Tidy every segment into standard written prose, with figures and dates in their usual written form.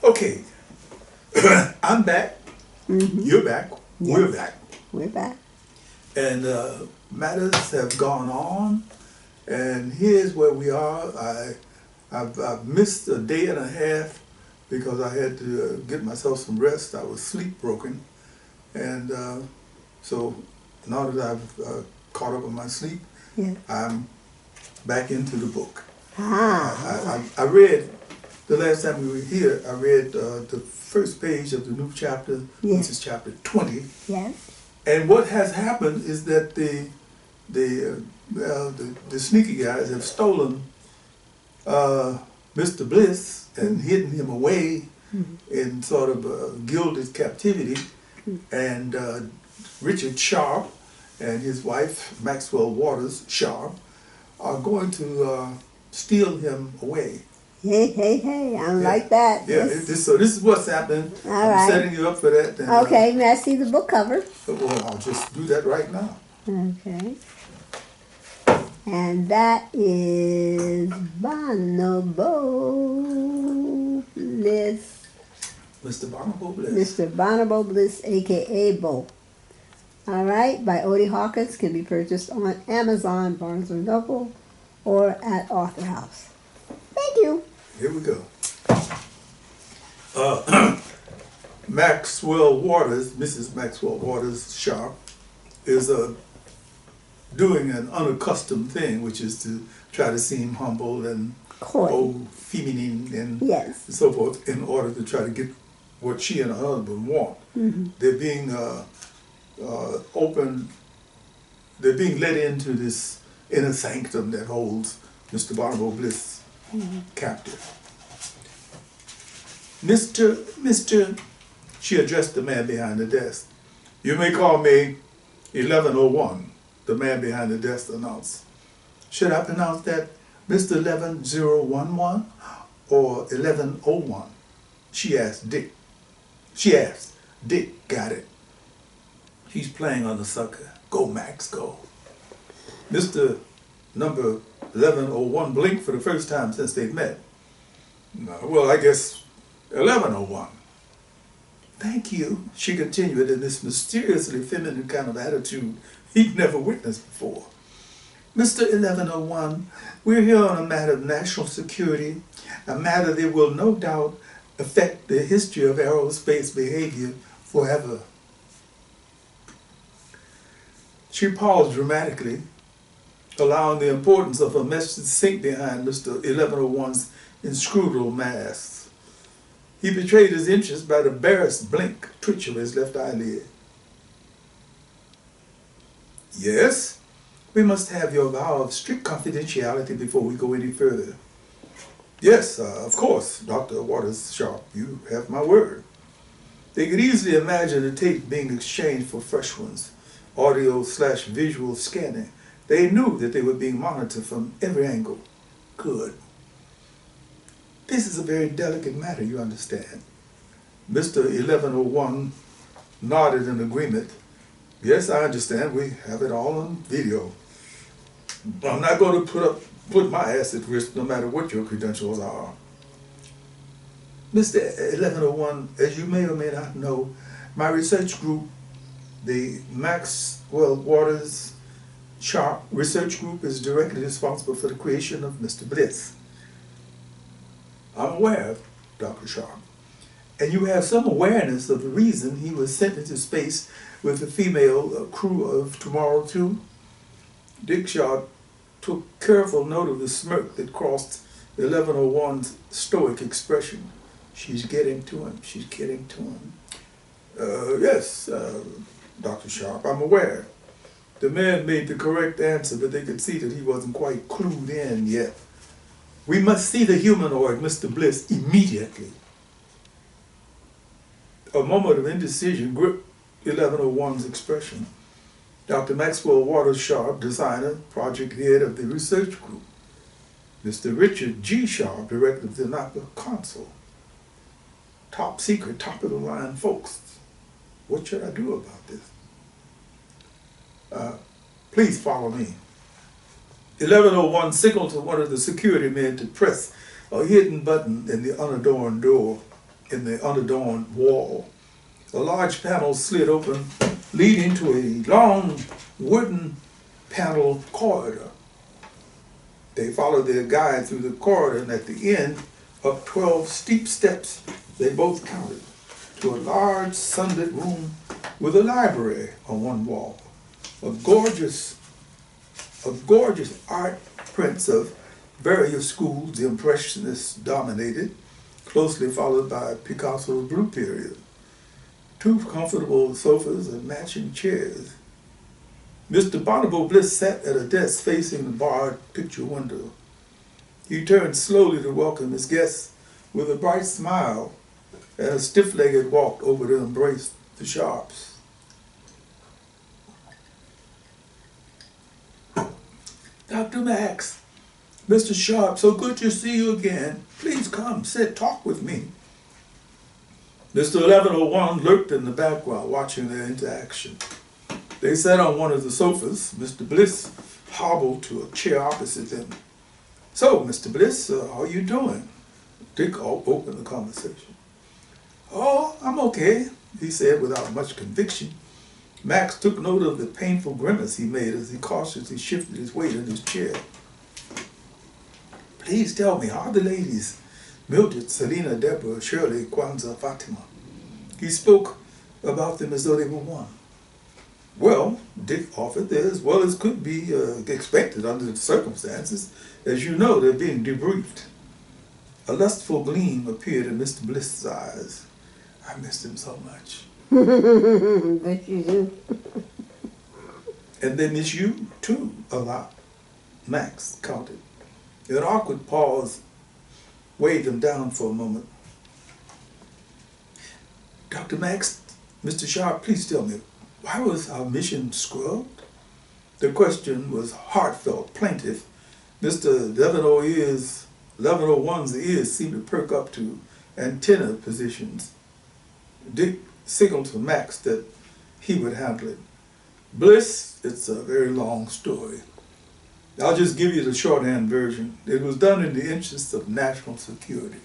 Okay, I'm back. You're back. Yes. We're back. We're back. And matters have gone on, and here's where we are. I've missed a day and a half because I had to get myself some rest. I was sleep broken, and so now that I've caught up on my sleep, Yeah. I'm back into the book. Ah. I read, the last time we were here, I read the first page of the new chapter, Yes. which is chapter 20. Yes. And what has happened is that the sneaky guys have stolen Mr. Bliss and hidden him away in sort of gilded captivity. And Richard Sharpe and his wife, Maxwell Waters-Sharpe, are going to steal him away. Hey, I like that. Yeah, Yes. so this is what's happening. All I'm right. setting you up for that. And, Okay, may I see the book cover? well, I'll just do that right now. Okay. And that is Bonobo Bliss. Mr. Bonobo Bliss. Mr. Bonobo Bliss, a.k.a. Bo. All right, by Odie Hawkins, can be purchased on Amazon, Barnes & Noble, or at Author House. Thank you. Here we go. Maxwell Waters, Mrs. Maxwell Waters-Sharpe, is doing an unaccustomed thing, which is to try to seem humble and Coy. feminine and Yes. so forth in order to try to get what she and her husband want. They're being they're being led into this inner sanctum that holds Mr. Bonobo Bliss captive. Mr. She addressed the man behind the desk. You may call me 1101, the man behind the desk announced. Should I pronounce that Mr. 11011 or 1101? She asked Dick. Dick got it. He's playing on the sucker. Go, Max, go. Mr. number 1101 blinked for the first time since they'd met. Well, I guess 1101. Thank you, she continued in this mysteriously feminine kind of attitude he'd never witnessed before. Mr. 1101, we're here on a matter of national security, a matter that will no doubt affect the history of aerospace behavior forever. She paused dramatically, allowing the importance of her message to sink behind Mr. 1101's inscrutable mask. He betrayed his interest by the barest blink, twitch of his left eyelid. Yes, we must have your vow of strict confidentiality before we go any further. Yes, of course, Dr. Waters-Sharpe, you have my word. They could easily imagine the tape being exchanged for fresh ones, audio/visual scanning. They knew that they were being monitored from every angle. Good. This is a very delicate matter, you understand. Mr. 1101 nodded in agreement. Yes, I understand. We have it all on video. I'm not going to put my ass at risk no matter what your credentials are. Mr. 1101, as you may or may not know, my research group, the Maxwell Waters-Sharpe Research Group, is directly responsible for the creation of Mr. Bliss. I'm aware of Dr. Sharpe, and you have some awareness of the reason he was sent into space with the female crew of Tomorrow 2. Dick Sharpe took careful note of the smirk that crossed 1101's stoic expression. She's getting to him. She's getting to him. Yes, Dr. Sharpe, I'm aware. The man made the correct answer, but they could see that he wasn't quite clued in yet. We must see the humanoid, Mr. Bliss, immediately. A moment of indecision gripped 1101's expression. Dr. Maxwell Waters-Sharpe, designer, project head of the research group. Mr. Richard G. Sharpe, director of the Napa console. Top secret, top of the line folks. What should I do about this? Please follow me. 1101 signaled to one of the security men to press a hidden button in the unadorned door. in the unadorned wall. A large panel slid open, leading to a long wooden panel corridor. They followed their guide through the corridor, and at the end, up 12 steep steps, they both counted, to a large sunlit room with a library on one wall. A gorgeous art prints of various schools the Impressionists dominated, closely followed by Picasso's Blue Period. 2 comfortable sofas and matching chairs. Mr. Bonobo Bliss sat at a desk facing the barred picture window. He turned slowly to welcome his guests with a bright smile and a stiff-legged walk over to embrace the Sharpes. Dr. Max, Mr. Sharpe, so good to see you again. Please come, sit, talk with me. Mr. 1101 lurked in the background, watching their interaction. They sat on one of the sofas. Mr. Bliss hobbled to a chair opposite them. So, Mr. Bliss, how are you doing? Dick opened the conversation. Oh, I'm okay, he said without much conviction. Max took note of the painful grimace he made as he cautiously shifted his weight in his chair. Please tell me, how are the ladies? Mildred, Selena, Deborah, Shirley, Kwanzaa, Fatima. He spoke about them as though they were one. Well, Dick offered, they're as well as could be expected under the circumstances. As you know, they're being debriefed. A lustful gleam appeared in Mr. Bliss's eyes. I missed him so much. Bet you do. And they miss you, too, a lot. Max counted. An awkward pause weighed them down for a moment. Dr. Max, Mr. Sharpe, please tell me, why was our mission scrubbed? The question was heartfelt, plaintive. Mr. 1101's ears seemed to perk up to antenna positions. Dick signaled to Max that he would handle it. Bliss, it's a very long story. I'll just give you the shorthand version. It was done in the interests of national security.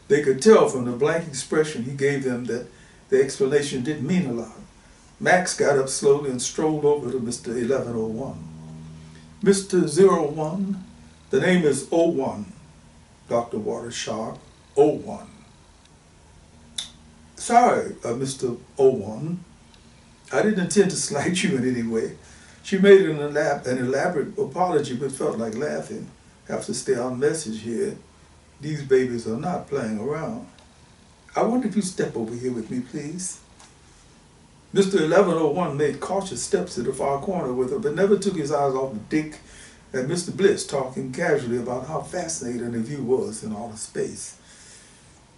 They could tell from the blank expression he gave them that the explanation didn't mean a lot. Max got up slowly and strolled over to Mr. 1101. Mr. 01, the name is 01, Dr. Waters-Sharpe, 01. Sorry, Mr. 01. I didn't intend to slight you in any way. She made an elaborate apology, but felt like laughing. Have to stay on message here. These babies are not playing around. I wonder if you step over here with me, please. Mr. 1101 made cautious steps to the far corner with her, but never took his eyes off of Dick and Mr. Bliss, talking casually about how fascinating the view was in outer space.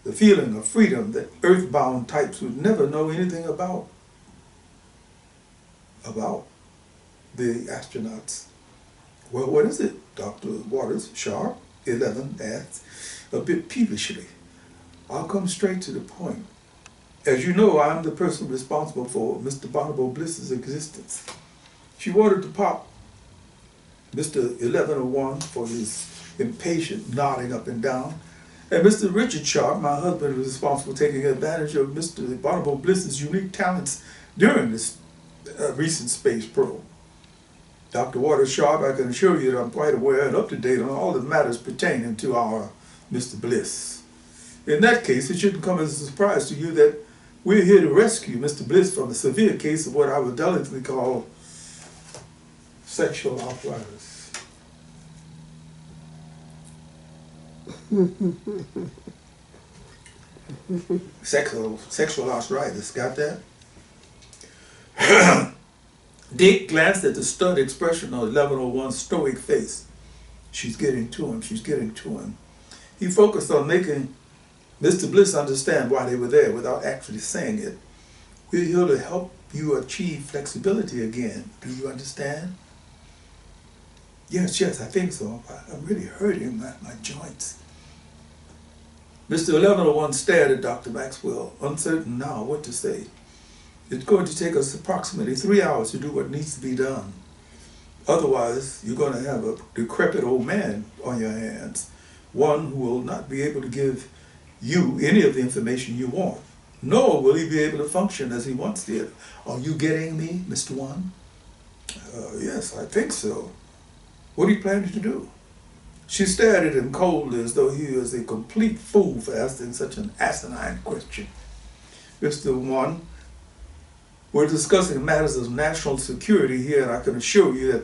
The feeling of freedom that earthbound types would never know anything about the astronauts. Well, what is it? Dr. Waters-Sharpe, 11 asked, a bit peevishly. I'll come straight to the point. As you know, I'm the person responsible for Mr. Bonobo Bliss's existence. She wanted to pop Mr. 1101 for his impatient nodding up and down, and Mr. Richard Sharpe, my husband, was responsible for taking advantage of Mr. Bonobo Bliss's unique talents during this recent space probe. Dr. Waters-Sharpe, I can assure you that I'm quite aware and up to date on all the matters pertaining to our Mr. Bliss. In that case, it shouldn't come as a surprise to you that we're here to rescue Mr. Bliss from a severe case of what I would delicately call sexual arthritis. Sexual arthritis, got that? Dick glanced at the stunned expression on 1101's stoic face. She's getting to him, she's getting to him. He focused on making Mr. Bliss understand why they were there without actually saying it. We're here to help you achieve flexibility again. Do you understand? Yes, I think so. I'm really hurting my joints. Mr. 1101 stared at Dr. Maxwell, uncertain now what to say. It's going to take us approximately 3 hours to do what needs to be done. Otherwise, you're going to have a decrepit old man on your hands, one who will not be able to give you any of the information you want, nor will he be able to function as he once did. Are you getting me, Mr. One? Yes, I think so. What are you planning to do? She stared at him coldly as though he was a complete fool for asking such an asinine question. Mr. One, we're discussing matters of national security here, and I can assure you that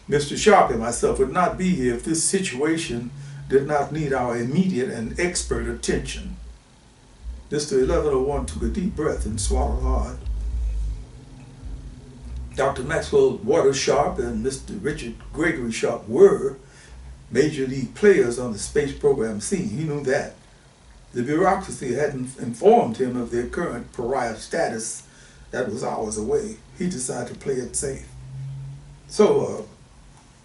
Mr. Sharpe and myself would not be here if this situation did not need our immediate and expert attention. Mr. 1101 took a deep breath and swallowed hard. Dr. Maxwell Waters-Sharpe and Mr. Richard Gregory Sharpe were major league players on the space program scene. He knew that. The bureaucracy hadn't informed him of their current pariah status that was hours away. He decided to play it safe. So,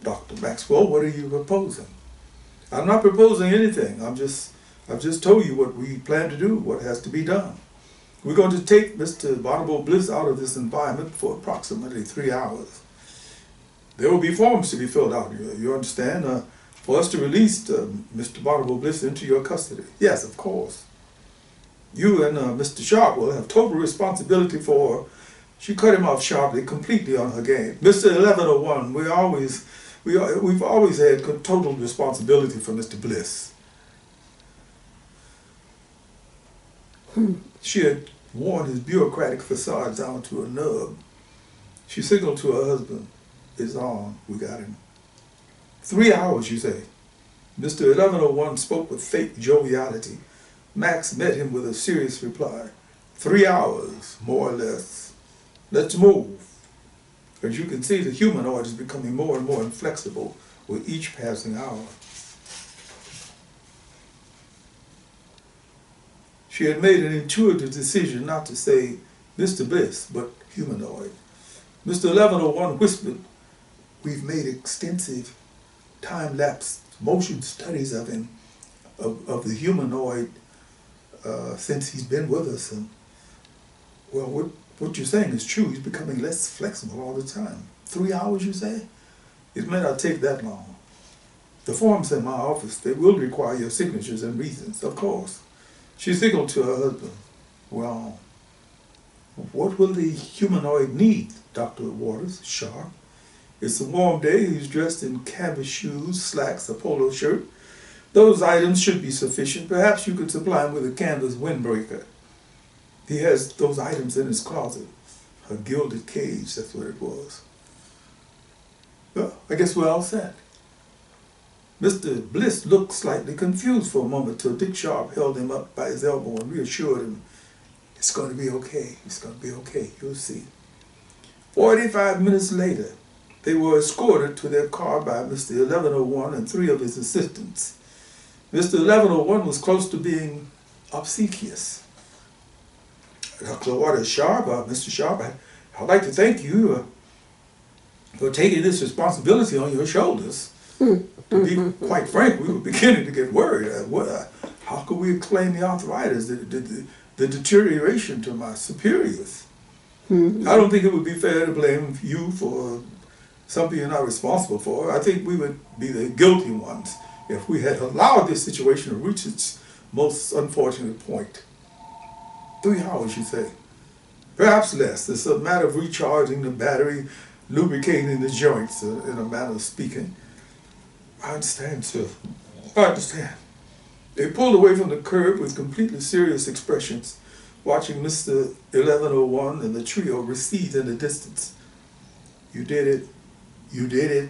Dr. Maxwell, what are you proposing? I'm not proposing anything. I've just told you what we plan to do, what has to be done. We're going to take Mr. Bonobo Bliss out of this environment for approximately 3 hours. There will be forms to be filled out, you understand, for us to release Mr. Bonobo Bliss into your custody. Yes, of course. You and Mr. Sharpe will have total responsibility for. She cut him off sharply, completely on her game. Mr. 1101, we've always had total responsibility for Mr. Bliss. She had worn his bureaucratic facade down to a nub. She signaled to her husband. It's on. We got him. 3 hours, you say? Mr. 1101 spoke with fake joviality. Max met him with a serious reply. 3 hours, more or less. Let's move. As you can see, the humanoid is becoming more and more inflexible with each passing hour. She had made an intuitive decision not to say Mr. Bliss, but humanoid. Mr. 1101 whispered, we've made extensive time-lapse motion studies of him, of the humanoid, since he's been with us. And, well, what you're saying is true. He's becoming less flexible all the time. 3 hours, you say? It may not take that long. The forms in my office, they will require your signatures and reasons, of course. She signaled to her husband. Well, what will the humanoid need, Dr. Waters-Sharpe? It's a warm day. He's dressed in canvas shoes, slacks, a polo shirt. Those items should be sufficient. Perhaps you could supply him with a canvas windbreaker. He has those items in his closet. A gilded cage, that's what it was. Well, I guess we're all set. Mr. Bliss looked slightly confused for a moment till Dick Sharpe held him up by his elbow and reassured him, it's going to be okay. It's going to be okay. You'll see. 45 minutes later, they were escorted to their car by Mr. 1101 and 3 of his assistants. Mr. 1101 was close to being obsequious. Dr. Waters-Sharpe, Mr. Sharpe, I'd like to thank you for taking this responsibility on your shoulders. To be quite frank, we were beginning to get worried. How could we explain the arthritis, the deterioration to my superiors? I don't think it would be fair to blame you for something you're not responsible for. I think we would be the guilty ones if we had allowed this situation to reach its most unfortunate point. 3 hours, you say? Perhaps less. It's a matter of recharging the battery, lubricating the joints, in a manner of speaking. I understand, sir. I understand. They pulled away from the curb with completely serious expressions, watching Mr. 1101 and the trio recede in the distance. You did it. You did it.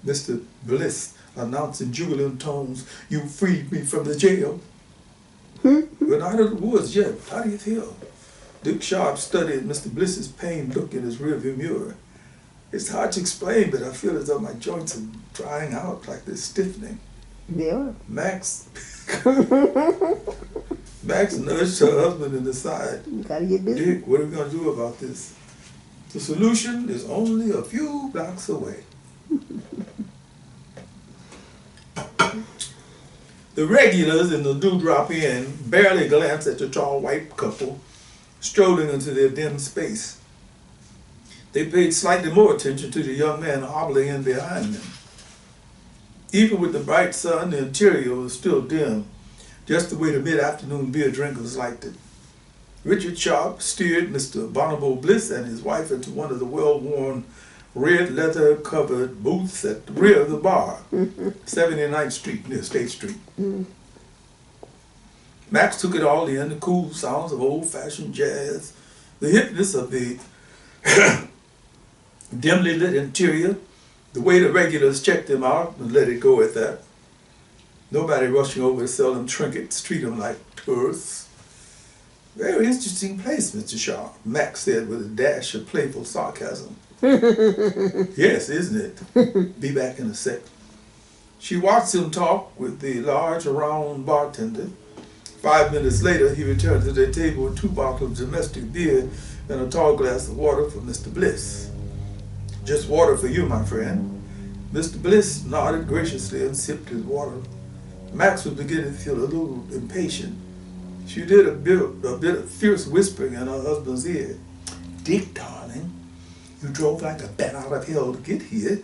Mr. Bliss announced in jubilant tones, you freed me from the jail. We're not in the woods yet. How do you feel? Dick Sharpe studied Mr. Bliss's pained look in his rearview mirror. It's hard to explain, but I feel as though my joints are drying out, like they're stiffening. Yeah. Max nudged her husband in the side. You gotta get busy. Dick, what are we going to do about this? The solution is only a few blocks away. The regulars in the Dew Dropp Inn barely glanced at the tall white couple strolling into their dim space. They paid slightly more attention to the young man hobbling in behind them. Even with the bright sun, the interior was still dim. just the way the mid-afternoon beer drinkers liked it. Richard Sharpe steered Mr. Bonobo Bliss and his wife into one of the well-worn red leather-covered booths at the rear of the bar, 79th Street near State Street. Max took it all in, the cool sounds of old-fashioned jazz, the hipness of the dimly lit interior, the way the regulars checked him out and let it go at that. Nobody rushing over to sell them trinkets, treat them like tourists. Very interesting place, Mr. Sharpe, Max said with a dash of playful sarcasm. Yes, isn't it? Be back in a sec. She watched him talk with the large, round bartender. 5 minutes later, he returned to their table with 2 bottles of domestic beer and a tall glass of water for Mr. Bliss. Just water for you, my friend. Mr. Bliss nodded graciously and sipped his water. Max was beginning to feel a little impatient. She did a bit of fierce whispering in her husband's ear. Dick, darling, you drove like a bat out of hell to get here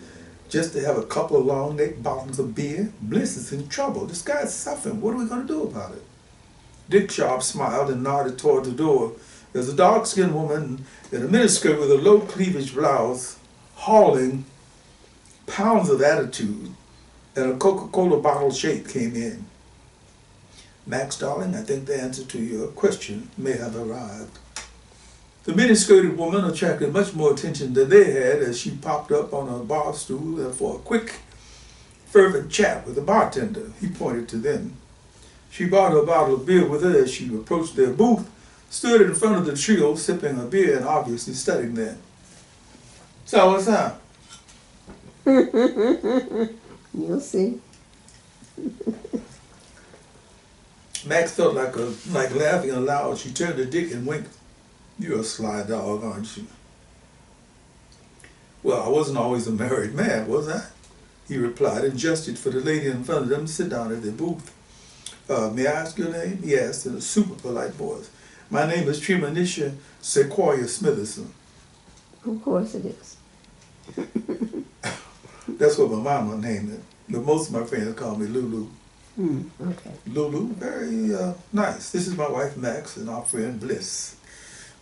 just to have a couple of long-neck bottles of beer. Bliss is in trouble. This guy's suffering. What are we going to do about it? Dick Sharpe smiled and nodded toward the door as a dark-skinned woman in a miniskirt with a low cleavage blouse, hauling pounds of attitude, and a Coca-Cola bottle shape came in. Max, darling, I think the answer to your question may have arrived. The mini-skirted woman attracted much more attention than they had as she popped up on a bar stool for a quick, fervent chat with the bartender. He pointed to them. She brought a bottle of beer with her as she approached their booth, stood in front of the trio, sipping a beer and obviously studying them. So what's up? You'll see. Max felt like laughing aloud. She turned to Dick and winked. You're a sly dog, aren't you? Well, I wasn't always a married man, was I? He replied and gestured for the lady in front of them to sit down at their booth. May I ask your name? He asked in a super polite voice. My name is Tremonisha Sequoia Smitherson. Of course it is. That's what my mama named it. But most of my friends call me Lulu. Okay. Lulu, very nice. This is my wife Max and our friend Bliss.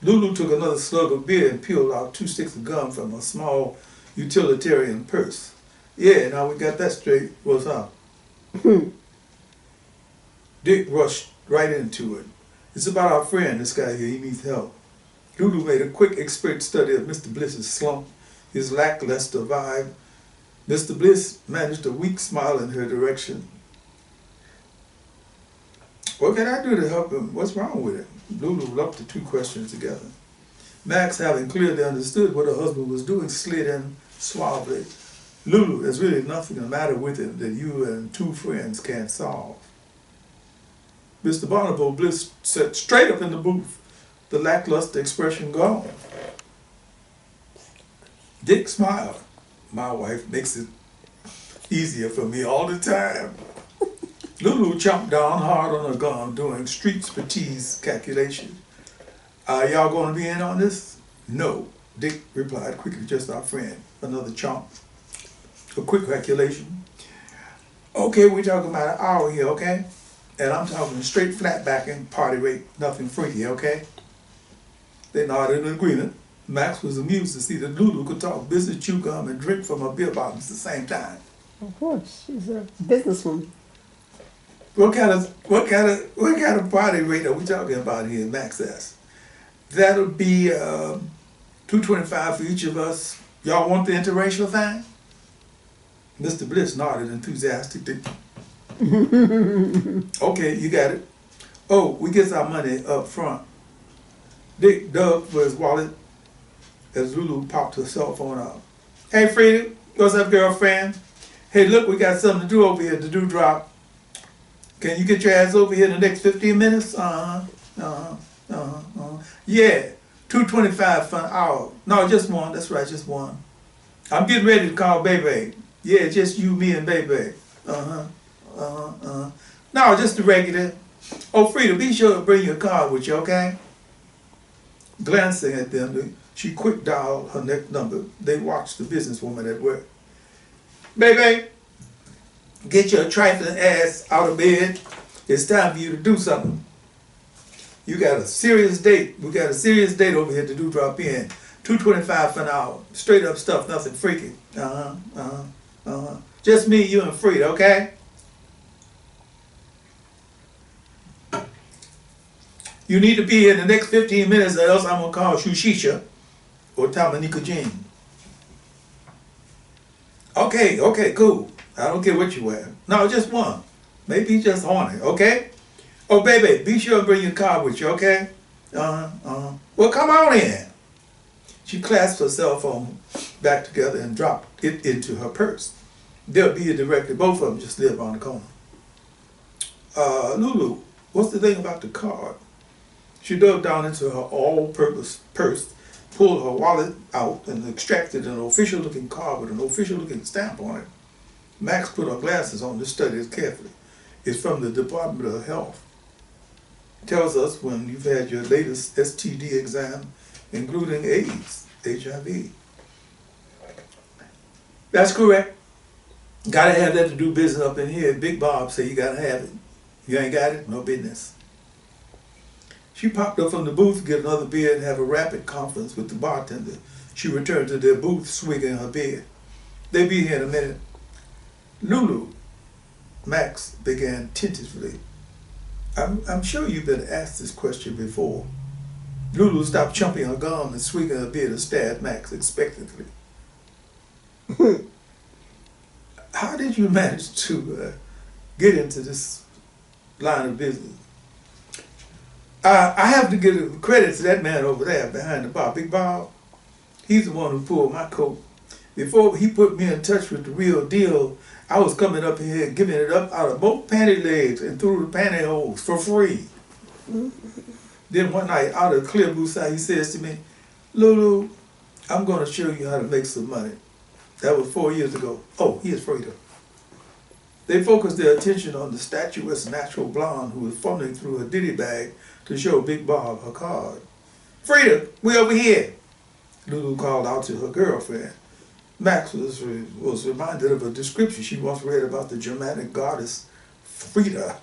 Lulu took another slug of beer and peeled out 2 sticks of gum from a small utilitarian purse. Yeah, now we got that straight. What's up? Dick rushed right into it. It's about our friend, this guy here. He needs help. Lulu made a quick expert study of Mr. Bliss's slump, his lackluster vibe. Mr. Bliss managed a weak smile in her direction. What can I do to help him? What's wrong with him? Lulu lumped the 2 questions together. Max, having clearly understood what her husband was doing, slid in suavely. Lulu, there's really nothing the matter with him that you and 2 friends can't solve. Mr. Bonobo Bliss sat straight up in the booth, the lackluster expression gone. Dick smiled. My wife makes it easier for me all the time. Lulu chomped down hard on her gum doing street expertise calculation. Y'all going to be in on this? No, Dick replied quickly, just our friend. Another chomp. A quick calculation. Okay, we're talking about an hour here, okay? And I'm talking straight flat backing, party rate, nothing freaky, okay? They nodded in agreement. Max was amused to see that Lulu could talk business, chew gum, and drink from her beer bottles at the same time. Of course, she's a businesswoman. What kind of party rate are we talking about here? Max asked. That'll be $2.25 for each of us. Y'all want the interracial thing? Mr. Bliss nodded enthusiastically. Okay, you got it. Oh, we get our money up front. Dick dug for his wallet as Lulu popped her cell phone out. Hey, Frida, what's up, girlfriend? Hey, look, we got something to do over here at the Dew Dropp. Can you get your ass over here in the next 15 minutes? Yeah, $2.25 for an hour. No, just one. That's right, just one. I'm getting ready to call Baby. Yeah, just you, me, and Baby. No, just the regular. Oh, Frida, be sure to bring your card with you, okay? Glancing at them, she quick dialed her next number. They watched the businesswoman at work. Baby, get your trifling ass out of bed. It's time for you to do something. You got a serious date. We got a serious date over here at the Dew Dropp Inn. $2.25 for an hour. Straight up stuff, nothing freaky. Just me, you, and Frida, okay? You need to be here in the next 15 minutes or else I'm going to call Shushisha or Tamanika Jean. Okay, cool. I don't care what you wear. No, just one. Maybe just horny, okay? Oh, baby, be sure and bring your car with you, okay? Well, come on in. She clasped her cell phone back together and dropped it into her purse. They'll be here directly. Both of them just live on the corner. Lulu, what's the thing about the card? She dug down into her all-purpose purse, pulled her wallet out, and extracted an official-looking card with an official-looking stamp on it. Max put her glasses on to study it carefully. It's from the Department of Health. It tells us when you've had your latest STD exam, including AIDS, HIV. That's correct. Gotta have that to do business up in here. Big Bob say you gotta have it. You ain't got it, no business. She popped up from the booth to get another beer and have a rapid conference with the bartender. She returned to their booth, swigging her beer. They'll be here in a minute. Lulu, Max began tentatively. I'm sure you've been asked this question before. Lulu stopped chomping her gum and swigging her beer to stare at Max expectantly. How did you manage to get into this line of business? I have to give credit to that man over there behind the bar, Big Bob. He's the one who pulled my coat. Before he put me in touch with the real deal, I was coming up here giving it up out of both panty legs and through the pantyhose for free. Then one night, out of the clear blue sky, he says to me, Lulu, I'm going to show you how to make some money. That was 4 years ago. Oh, he is Frida. They focused their attention on the statuesque natural blonde who was fumbling through her ditty bag to show Big Bob her card. Frida, we over here, Lulu called out to her girlfriend. Max was reminded of a description she once read about the Germanic goddess Frida,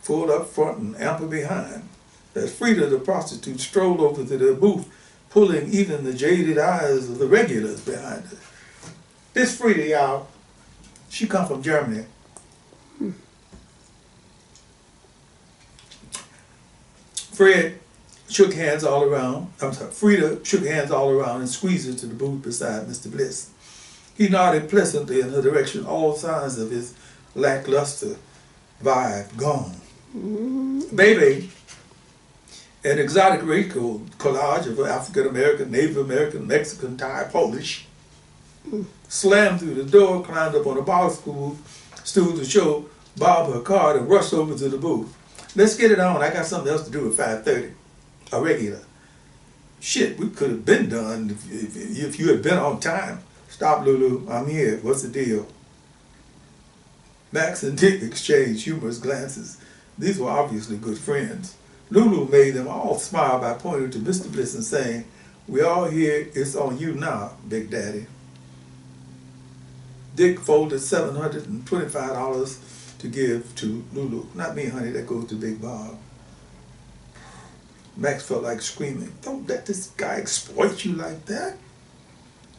full up front and ample behind. As Frida, the prostitute, strolled over to their booth, pulling even the jaded eyes of the regulars behind her. This Frida, y'all, she come from Germany. Frida shook hands all around and squeezed into the booth beside Mr. Bliss. He nodded pleasantly in her direction, all signs of his lackluster vibe gone. Baby, an exotic racial collage of African American, Native American, Mexican, Thai, Polish, slammed through the door, climbed up on a bar stool to show Bob her card, and rushed over to the booth. Let's get it on. I got something else to do at 5:30. A regular. Shit, we could have been done if you had been on time. Stop, Lulu. I'm here. What's the deal? Max and Dick exchanged humorous glances. These were obviously good friends. Lulu made them all smile by pointing to Mr. Bliss and saying, "We all here. It's on you now, Big Daddy." Dick folded $725 to give to Lulu. Not me, honey. That goes to Big Bob. Max felt like screaming, "Don't let this guy exploit you like that."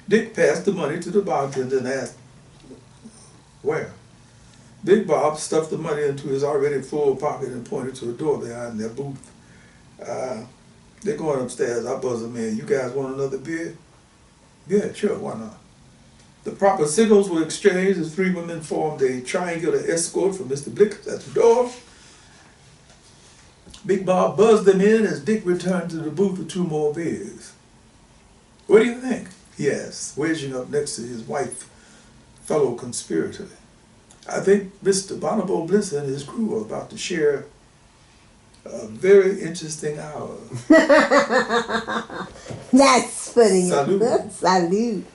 Dick passed the money to the bartender and asked, "Where?" Big Bob stuffed the money into his already full pocket and pointed to a door behind their booth. They're going upstairs. I'll buzz them in. You guys want another beer? Yeah, sure, why not? The proper signals were exchanged as three women formed a triangular escort for Mr. Bliss at the door. Big Bob buzzed them in as Dick returned to the booth with 2 more beers. "What do you think?" he asked, wedging up next to his wife, fellow conspirator. "I think Mr. Bonobo Bliss and his crew are about to share a very interesting hour." That's funny. Salute. Salute.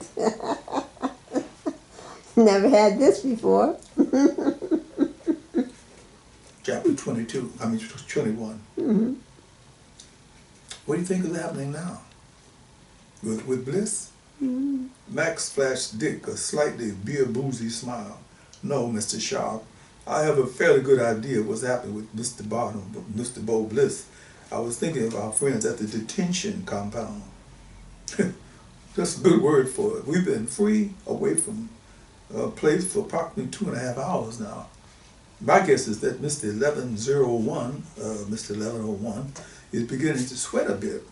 Never had this before. Chapter 21. Mm-hmm. What do you think is happening now? With Bliss? Mm-hmm. Max flashed Dick a slightly beer boozy smile. "No, Mr. Sharpe. I have a fairly good idea of what's happening with Mr. Bliss. I was thinking of our friends at the detention compound. That's a good word for it. We've been free away from a place for approximately 2.5 hours now. My guess is that Mr. 1101 is beginning to sweat a bit.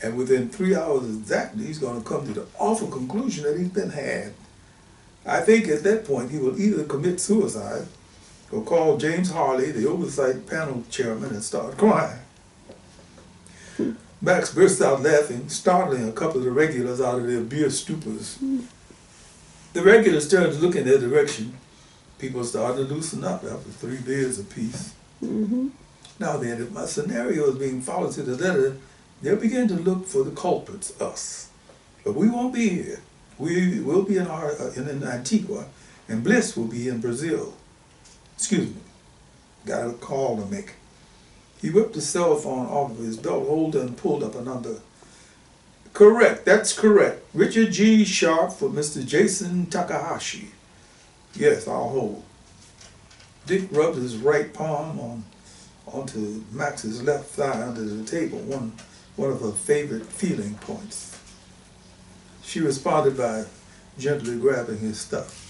And within 3 hours exactly, he's going to come to the awful conclusion that he's been had. I think at that point he will either commit suicide or call James Harley, the oversight panel chairman, and start crying. Max burst out laughing, startling a couple of the regulars out of their beer stupors. The regulars turned to look in their direction. People started to loosen up after 3 beers apiece. Now then, if my scenario is being followed to the letter, they'll begin to look for the culprits, us. But we won't be here. We will be in Antigua, and Bliss will be in Brazil. Excuse me. Got a call to make. He whipped his cell phone off of his belt holder and pulled up a number. Correct, that's correct. Richard G. Sharpe for Mr. Jason Takahashi. Yes, I'll hold. Dick rubbed his right palm onto Max's left thigh under the table, one of her favorite feeling points. She responded by gently grabbing his stuff.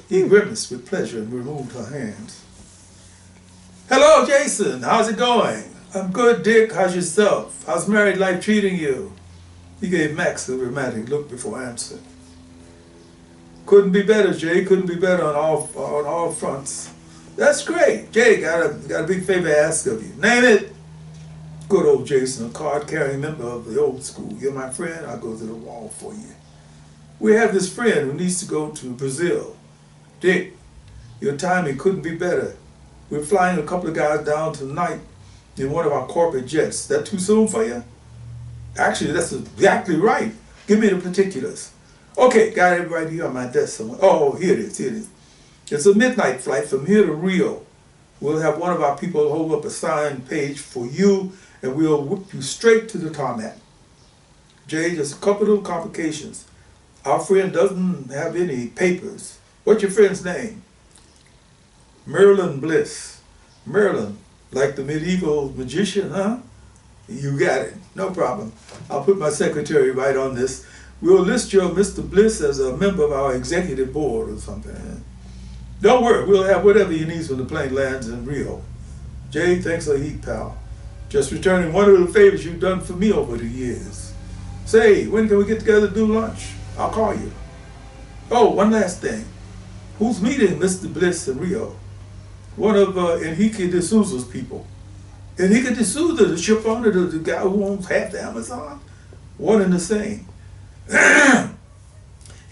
He grimaced with pleasure and removed her hands. Hello, Jason. How's it going? I'm good, Dick. How's yourself? How's married life treating you? He gave Max a romantic look before answering. Couldn't be better, Jay. Couldn't be better on all fronts. That's great. Jay, got a big favor to ask of you. Name it. Good old Jason, a card-carrying member of the old school. You're my friend. I'll go to the wall for you. We have this friend who needs to go to Brazil. Dick, your timing couldn't be better. We're flying a couple of guys down tonight in one of our corporate jets. That too soon for you? Actually, that's exactly right. Give me the particulars. Okay, got it right here on my desk somewhere. Oh, here it is. It's a midnight flight from here to Rio. We'll have one of our people hold up a signed page for you, and we'll whip you straight to the tarmac. Jay, just a couple of complications. Our friend doesn't have any papers. What's your friend's name? Merlin Bliss. Merlin, like the medieval magician, huh? You got it. No problem. I'll put my secretary right on this. We'll list your Mr. Bliss as a member of our executive board or something. Don't worry, we'll have whatever you need when the plane lands in Rio. Jay, thanks a heap, pal. Just returning one of the favors you've done for me over the years. Say, when can we get together to do lunch? I'll call you. Oh, one last thing. Who's meeting Mr. Bliss in Rio? One of Enrique de Souza's people. Enrique de Souza, the ship owner, the guy who owns half the Amazon? One and the same.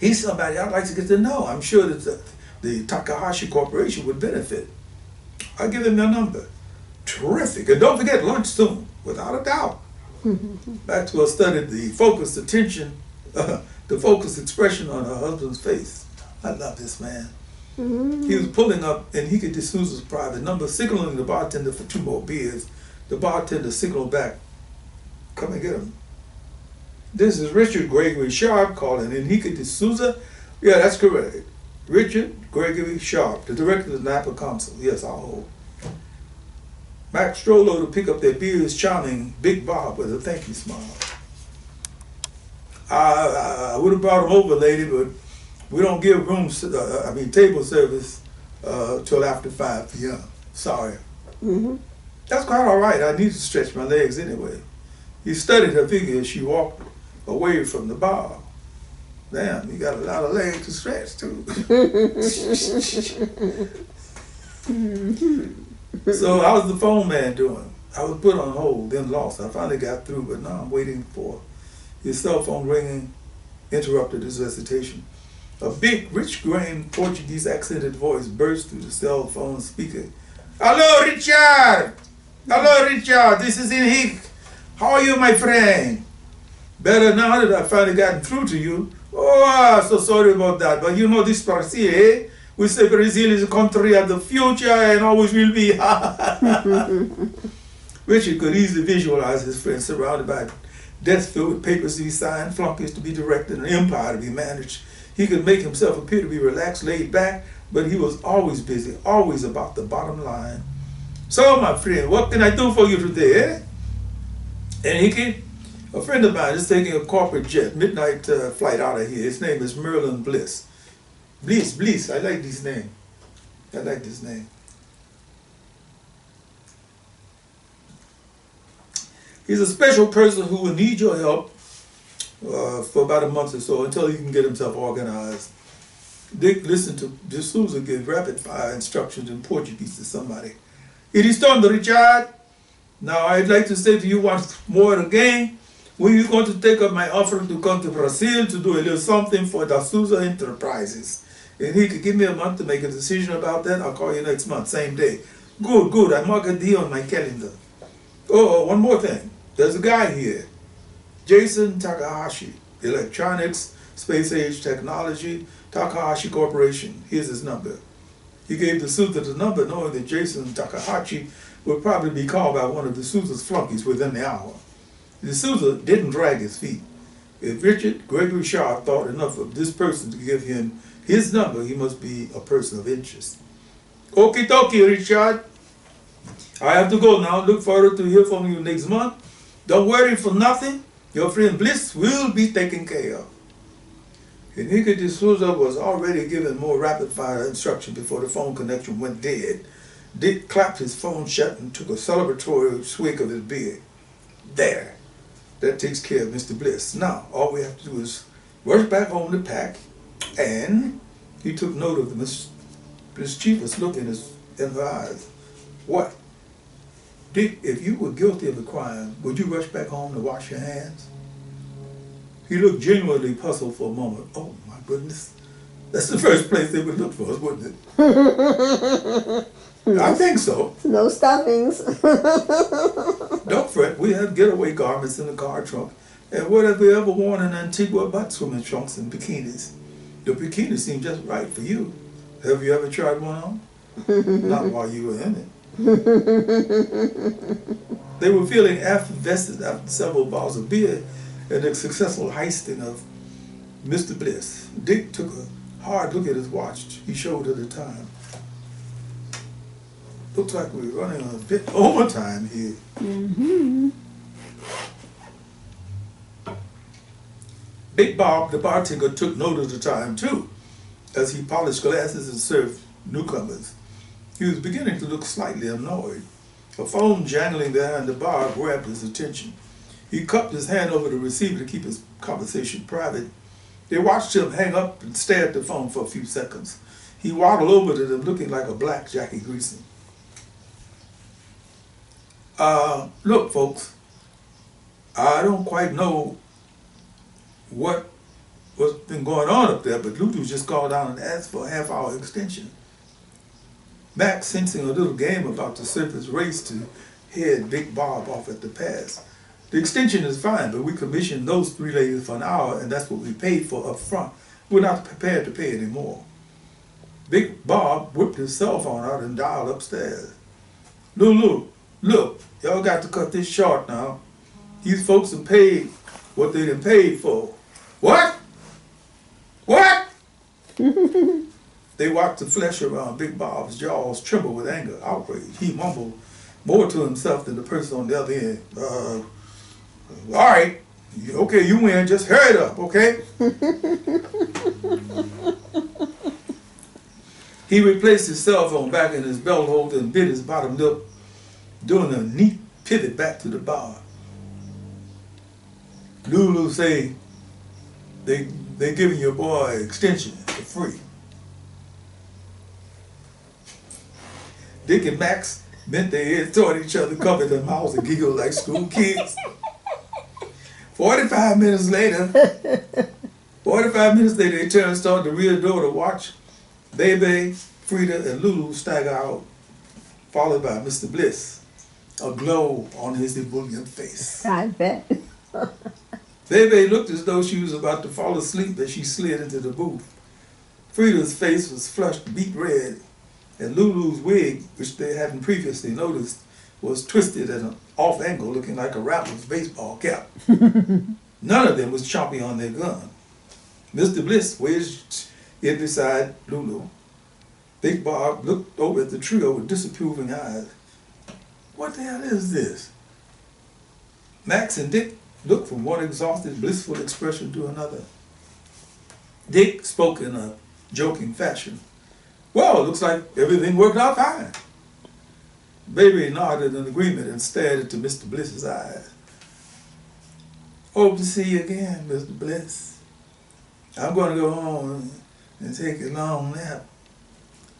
He's somebody I'd like to get to know. I'm sure that the Takahashi Corporation would benefit. I'll give him your number. Terrific. And don't forget lunch soon, without a doubt. Maxwell studied the focused attention, the focused expression on her husband's face. I love this man. He was pulling up Enrique de Souza's private number, signaling the bartender for 2 more beers. The bartender signaled back, come and get him. This is Richard Gregory Sharpe calling Enrique de Souza. Yeah, that's correct. Richard Gregory Sharpe, the director of the Napa Council. Yes, I'll hold. Max strolled over to pick up their beers, charming Big Bob with a thank you smile. I would have brought him over, lady, but we don't give table service till after 5 p.m. Sorry. That's quite all right. I need to stretch my legs anyway. He studied her figure as she walked away from the bar. Damn, you got a lot of legs to stretch too. So how's the phone man doing? I was put on hold, then lost. I finally got through, but now I'm waiting for his cell phone ringing, interrupted his recitation. A big, rich grain Portuguese accented voice burst through the cell phone speaker. Hello, Richard! Hello, Richard! This is Enrique. How are you, my friend? Better now that I've finally gotten through to you. Oh, I'm so sorry about that. But you know this Brazil, eh? We say Brazil is a country of the future and always will be. Richard could easily visualize his friend surrounded by desk filled with papers to be signed, flunkies to be directed, and an empire to be managed. He could make himself appear to be relaxed, laid back, but he was always busy, always about the bottom line. So, my friend, what can I do for you today? And Hickey, a friend of mine is taking a corporate jet, midnight flight out of here. His name is Merlin Bliss. Bliss, I like this name. I like this name. He's a special person who will need your help for about a month or so until he can get himself organized. Dick listened to D'Souza give rapid fire instructions in Portuguese to somebody. It is done, Richard. Now I'd like to say to you once more again, when you're going to take up my offer to come to Brazil to do a little something for D'Souza Enterprises. And he could give me a month to make a decision about that. I'll call you next month, same day. Good. I mark a D on my calendar. Oh, one more thing. There's a guy here, Jason Takahashi, Electronics, Space Age Technology, Takahashi Corporation. Here's his number. He gave D'Souza the number knowing that Jason Takahashi would probably be called by one of D'Souza's flunkies within the hour. D'Souza didn't drag his feet. If Gregory Sharpe thought enough of this person to give him his number, he must be a person of interest. Okie dokie, Richard. I have to go now. Look forward to hear from you next month. Don't worry for nothing. Your friend Bliss will be taken care of. Enrique D'Souza was already given more rapid-fire instruction before the phone connection went dead. Dick clapped his phone shut and took a celebratory swig of his beer. There. That takes care of Mr. Bliss. Now, all we have to do is rush back home to pack, and he took note of the mischievous look in her eyes. What? Dick, if you were guilty of a crime, would you rush back home to wash your hands? He looked genuinely puzzled for a moment. Oh, my goodness. That's the first place they would look for us, wouldn't it? I think so. No stuffings. Don't fret, we have getaway garments in the car trunk. And what have we ever worn in Antigua but swimming trunks and bikinis? The bikinis seem just right for you. Have you ever tried one on? Not while you were in it. They were feeling effervescent after several bottles of beer and the successful heisting of Mr. Bliss. Dick took a hard look at his watch. He showed her the time. Looks like we're running a bit overtime here. Mm-hmm. Big Bob, the bartender, took note of the time too, as he polished glasses and served newcomers. He was beginning to look slightly annoyed. A phone jangling behind the bar grabbed his attention. He cupped his hand over the receiver to keep his conversation private. They watched him hang up and stare at the phone for a few seconds. He waddled over to them looking like a black Jackie Gleason. Look, folks, I don't quite know what's been going on up there, but Lulu just called down and asked for a half-hour extension. Max, sensing a little game about to surface, raced to head Big Bob off at the pass. The extension is fine, but we commissioned those 3 ladies for an hour, and that's what we paid for up front. We're not prepared to pay any more. Big Bob whipped his cell phone out and dialed upstairs. Lulu, look, y'all got to cut this short now. These folks have paid what they done paid for. What? What? They watched the flesh around Big Bob's jaws tremble with anger, outrage. He mumbled more to himself than the person on the other end. All right, okay, you win, just hurry it up, okay? He replaced his cell phone back in his belt holder and bit his bottom lip, doing a neat pivot back to the bar. Lulu say they giving your boy extension for free. Dick and Max bent their heads toward each other, covered their mouths and giggled like school kids. 45 minutes later, they turned and started the rear door to watch Bebe, Frida, and Lulu stagger out, followed by Mr. Bliss, a glow on his ebullient face. I bet. Bebe looked as though she was about to fall asleep as she slid into the booth. Frida's face was flushed beet red, and Lulu's wig, which they hadn't previously noticed, was twisted at an off angle looking like a rapper's baseball cap. None of them was chomping on their gun. Mr. Bliss wedged it beside Lulu. Big Bob looked over at the trio with disapproving eyes. What the hell is this? Max and Dick looked from one exhausted, blissful expression to another. Dick spoke in a joking fashion. Well, looks like everything worked out fine. Baby nodded in agreement and stared into Mr. Bliss's eyes. Hope to see you again, Mr. Bliss. I'm going to go home and take a long nap.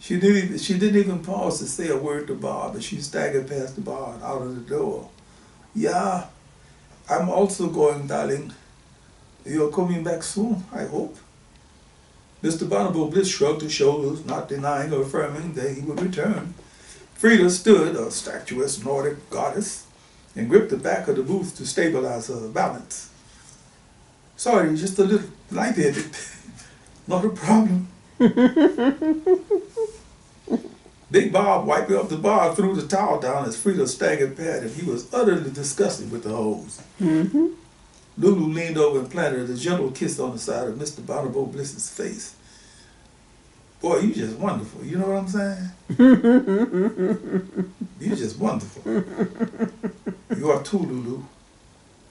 She didn't even pause to say a word to Bob as she staggered past the bar and out of the door. Yeah, I'm also going, darling. You're coming back soon, I hope. Mr. Bonobo Bliss shrugged his shoulders, not denying or affirming that he would return. Frida stood, a statuesque Nordic goddess, and gripped the back of the booth to stabilize her balance. Sorry, just a little lightheaded. Not a problem. Big Bob, wiping up the bar, threw the towel down as Frida staggered past him. He was utterly disgusted with the hose. Mm-hmm. Lulu leaned over and planted a gentle kiss on the side of Mr. Bonobo Bliss's face. Boy, you just wonderful. You know what I'm saying? You're just wonderful. You are too, Lulu,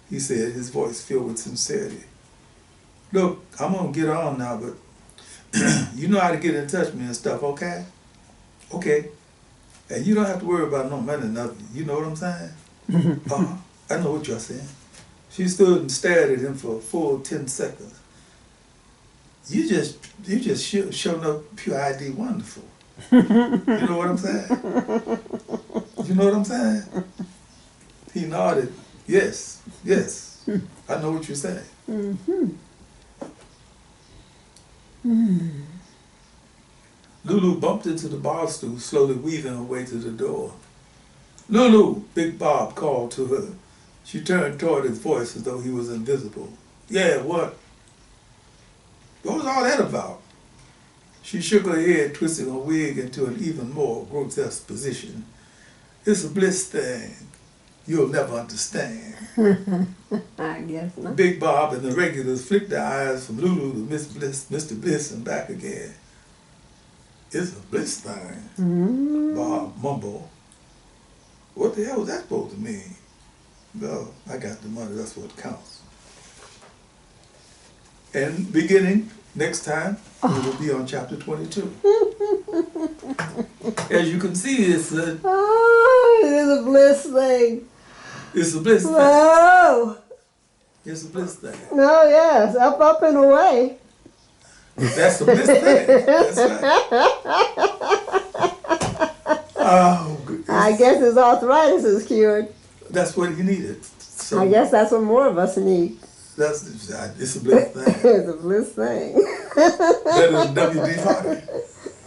he said, his voice filled with sincerity. Look, I'm going to get on now, but you know how to get in touch with me and stuff, okay? Okay. And you don't have to worry about no money, nothing. You know what I'm saying? I know what you're saying. She stood and stared at him for a full 10 seconds. You just showing up pure ID wonderful. You know what I'm saying? You know what I'm saying? He nodded. Yes, yes. I know what you're saying. Mm-hmm. Mm. Lulu bumped into the bar stool, slowly weaving her way to the door. Lulu, Big Bob called to her. She turned toward his voice as though he was invisible. Yeah, what? What was all that about? She shook her head, twisting her wig into an even more grotesque position. It's a Bliss thing. You'll never understand. I guess not. Big Bob and the regulars flicked their eyes from Lulu to Miss Bliss, Mr. Bliss, and back again. It's a Bliss thing, Bob mumbled. What the hell was that supposed to mean? Well, I got the money, that's what counts. And beginning next time, we will be on chapter 22. As you can see, it's a Bliss thing. It's a Bliss thing. Oh. It's a Bliss thing. No, yes, up and away. That's the Bliss thing. That's right. Oh, goodness. I guess his arthritis is cured. That's what he needed. So I guess that's what more of us need. it's a Bliss thing. It's a Bliss thing. Better than W.D. Hardy.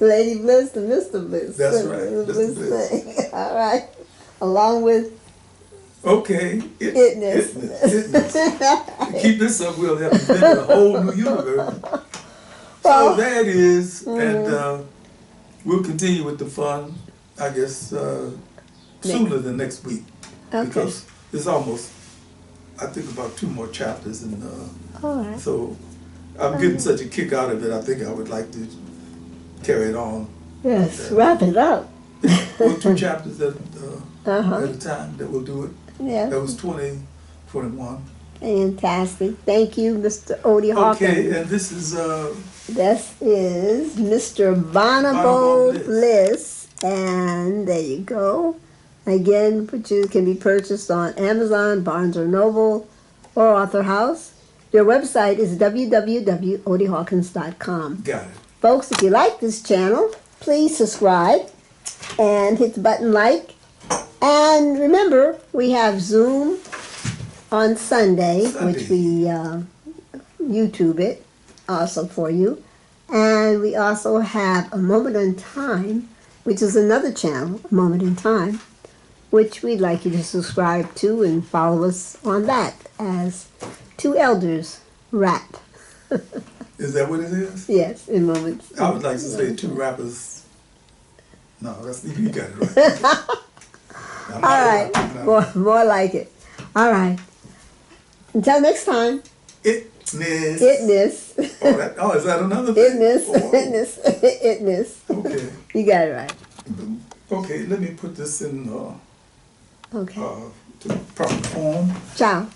Lady Bliss to Mr. Bliss. That's right. It's a Mr. Bliss Bliss. thing. All right. Along with Okay. itness. Keep this up, we'll have to invent a whole new universe. So that is, and we'll continue with the fun, I guess, sooner than next week. Okay. Because it's almost, I think, about 2 more chapters, and All right. so I'm getting such a kick out of it, I think I would like to carry it on. Yes, wrap it up. Well, 2 chapters at a time that we'll do it. Yeah. That was 2021. Fantastic. Thank you, Mr. Odie Hawkins. Okay, and this is This is Mr. Bonobo Bliss. And there you go. Again, can be purchased on Amazon, Barnes & Noble, or Author House. Their website is www.odiehawkins.com. got it. Folks, if you like this channel, please subscribe and hit the button like. And remember, we have Zoom on Sunday, which we YouTube it also for you. And we also have A Moment in Time, which is another channel, A Moment in Time, which we'd like you to subscribe to and follow us on that as 2 elders rap. Is that what it is? Yes, in moments. I would like to say 2 rappers. No, you got it right. All right, more like it. All right. Until next time. It Ness. Itness. Is that another thing? Itness. Oh. Itness. Itness. Okay. You got it right. Okay, let me put this in Okay. to proper form. Ciao.